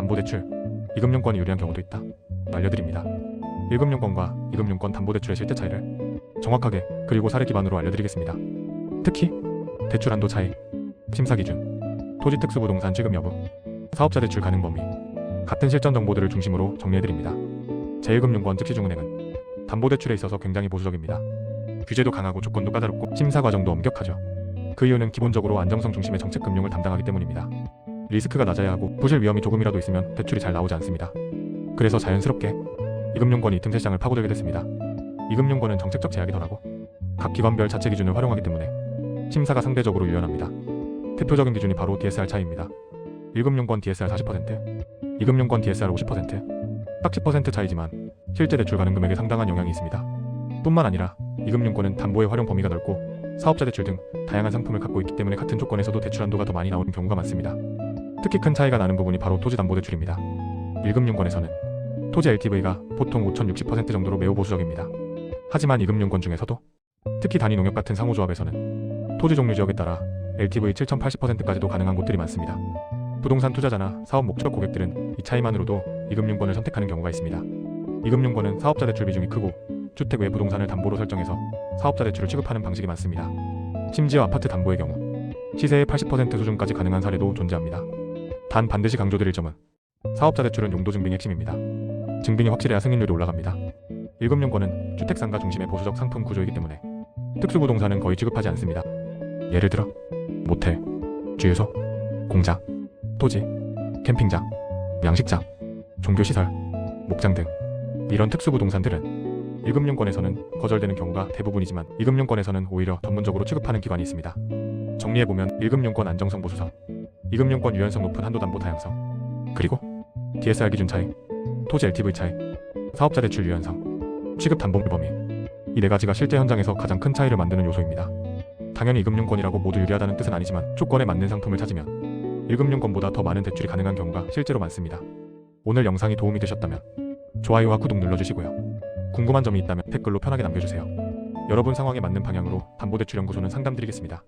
담보대출, 이금융권이 유리한 경우도 있다. 알려드립니다. 1금융권과 2금융권 담보대출의 실제 차이를 정확하게 그리고 사례 기반으로 알려드리겠습니다. 특히 대출 한도 차이, 심사 기준, 토지 특수부동산 취급 여부, 사업자 대출 가능 범위 같은 실전 정보들을 중심으로 정리해드립니다. 제1금융권 즉시중은행은 담보대출에 있어서 굉장히 보수적입니다. 규제도 강하고 조건도 까다롭고 심사 과정도 엄격하죠. 그 이유는 기본적으로 안정성 중심의 정책 금융을 담당하기 때문입니다. 리스크가 낮아야 하고 부실 위험이 조금이라도 있으면 대출이 잘 나오지 않습니다. 그래서 자연스럽게 이금융권이 틈새 시장을 파고들게 됐습니다. 이금융권은 정책적 제약이 덜하고 각 기관별 자체 기준을 활용하기 때문에 심사가 상대적으로 유연합니다. 대표적인 기준이 바로 DSR 차이입니다. 1금융권 DSR 40%, 2금융권 DSR 50%, 딱 10% 차이지만 실제 대출 가능 금액에 상당한 영향이 있습니다. 뿐만 아니라 이금융권은 담보의 활용 범위가 넓고 사업자 대출 등 다양한 상품을 갖고 있기 때문에 같은 조건에서도 대출 한도가 더 많이 나오는 경우가 많습니다. 특히 큰 차이가 나는 부분이 바로 토지담보대출입니다. 1금융권에서는 토지 LTV가 보통 5,060% 정도로 매우 보수적입니다. 하지만 2금융권 중에서도 특히 단위 농협 같은 상호조합에서는 토지 종류 지역에 따라 LTV 7,080%까지도 가능한 곳들이 많습니다. 부동산 투자자나 사업 목적 고객들은 이 차이만으로도 이금융권을 선택하는 경우가 있습니다. 이금융권은 사업자 대출 비중이 크고 주택 외 부동산을 담보로 설정해서 사업자 대출을 취급하는 방식이 많습니다. 심지어 아파트 담보의 경우 시세의 80% 수준까지 가능한 사례도 존재합니다. 단 반드시 강조드릴 점은 사업자 대출은 용도 증빙이 핵심입니다. 증빙이 확실해야 승인율이 올라갑니다. 1금융권은 주택상가 중심의 보수적 상품 구조이기 때문에 특수부동산은 거의 취급하지 않습니다. 예를 들어 모텔, 주유소, 공장, 토지, 캠핑장, 양식장, 종교시설, 목장 등 이런 특수부동산들은 1금융권에서는 거절되는 경우가 대부분이지만 2금융권에서는 오히려 전문적으로 취급하는 기관이 있습니다. 정리해보면 1금융권 안정성 보수성, 2금융권 유연성 높은 한도담보 다양성, 그리고 DSR 기준 차이, 토지 LTV 차이, 사업자 대출 유연성, 취급 담보 범위 이 네 가지가 실제 현장에서 가장 큰 차이를 만드는 요소입니다. 당연히 2금융권이라고 모두 유리하다는 뜻은 아니지만 조건에 맞는 상품을 찾으면 1금융권보다 더 많은 대출이 가능한 경우가 실제로 많습니다. 오늘 영상이 도움이 되셨다면 좋아요와 구독 눌러주시고요. 궁금한 점이 있다면 댓글로 편하게 남겨주세요. 여러분 상황에 맞는 방향으로 담보대출연구소는 상담드리겠습니다.